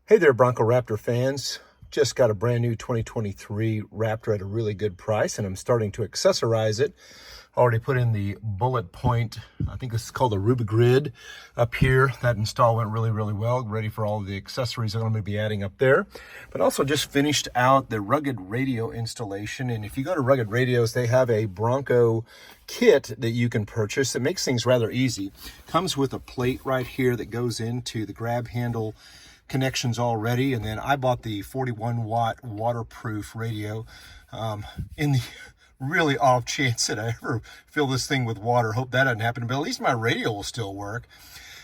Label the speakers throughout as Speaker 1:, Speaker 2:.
Speaker 1: Hey there, Bronco Raptor fans. Just got a brand new 2023 Raptor at a really good price, and I'm starting to accessorize it. Already put in the bullet point, I think this is called a Ruby Grid up here. That install went really well. Ready for all the accessories I'm going to be adding up there. But also just finished out the rugged radio installation. And if you go to Rugged Radios, they have a Bronco kit that you can purchase that makes things rather easy. Comes with a plate right here that goes into the grab handle connections already, and then I bought the 41-watt waterproof radio in the really off chance that I ever fill this thing with water. Hope that doesn't happen, but at least my radio will still work.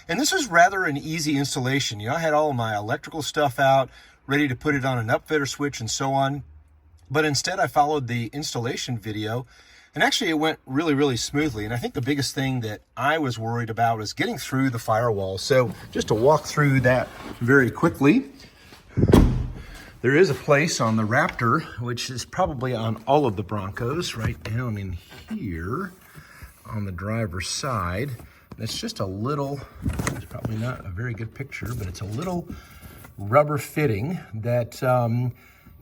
Speaker 1: And this was rather an easy installation. I had all of my electrical stuff out, ready to put it on an upfitter switch and so on, but instead I followed the installation video. And actually it went really smoothly. And I think the biggest thing that I was worried about was getting through the firewall. So just to walk through that very quickly, there is a place on the Raptor, which is probably on all of the Broncos, right down in here on the driver's side. It's just a little, it's probably not a very good picture, but it's a little rubber fitting that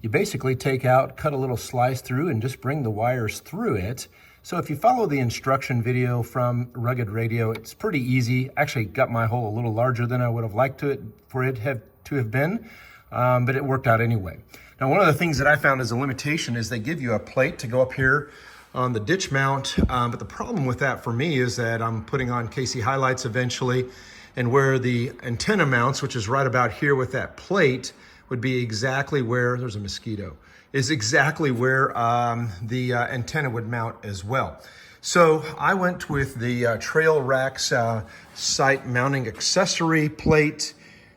Speaker 1: you basically take out, cut a little slice through, and just bring the wires through it. So if you follow the instruction video from Rugged Radio, it's pretty easy. Actually got my hole a little larger than I would have liked to have been, but it worked out anyway. Now, one of the things that I found as a limitation is they give you a plate to go up here on the ditch mount, but the problem with that for me is that I'm putting on KC highlights eventually, and where the antenna mounts, which is right about here with that plate, would be exactly where, there's a mosquito, is exactly where the antenna would mount as well. So I went with the Trail Racks site mounting accessory plate.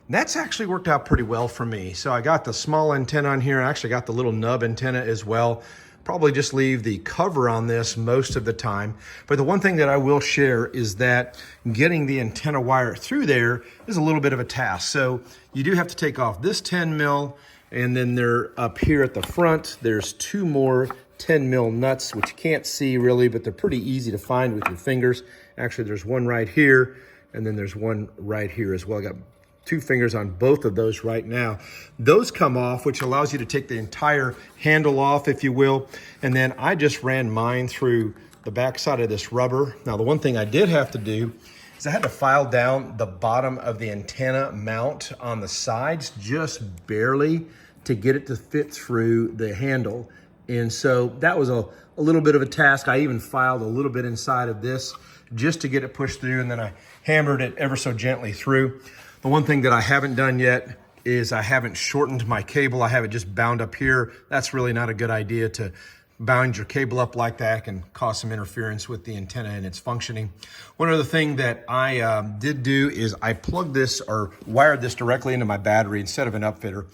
Speaker 1: That's actually worked out pretty well for me. So I got the small antenna on here. I actually got the little nub antenna as well. Probably just leave the cover on this most of the time. But the one thing that I will share is that getting the antenna wire through there is a little bit of a task. So you do have to take off this 10 mil, and then they're up here at the front. There's two more 10 mil nuts, which you can't see really, but they're pretty easy to find with your fingers. Actually, there's one right here, and then there's one right here as well. I got two fingers on both of those right now. Those come off, which allows you to take the entire handle off, if you will. And then I just ran mine through the back side of this rubber. Now, the one thing I did have to do is I had to file down the bottom of the antenna mount on the sides just barely to get it to fit through the handle. And so that was a little bit of a task. I even filed a little bit inside of this just to get it pushed through, and then I hammered it ever so gently through. The one thing that I haven't done yet is I haven't shortened my cable. I have it just bound up here. That's really not a good idea to bound your cable up like that. It can cause some interference with the antenna and its functioning. One other thing that I did do is I plugged this or wired this directly into my battery instead of an upfitter.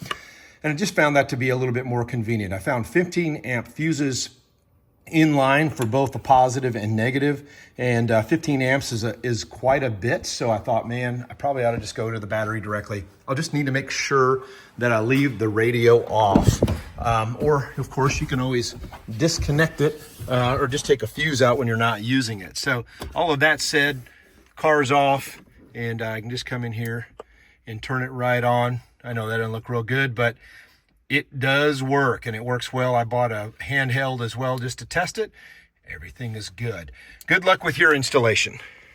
Speaker 1: And I just found that to be a little bit more convenient. I found 15 amp fuses in line for both the positive and negative, and 15 amps is quite a bit. So I thought, man, I probably ought to just go to the battery directly. I'll just need to make sure that I leave the radio off. Or of course you can always disconnect it or just take a fuse out when you're not using it. So all of that said, car's off, and I can just come in here and turn it right on. I know that doesn't look real good, but it does work, and it works well. I bought a handheld as well just to test it. Everything is good. Good luck with your installation.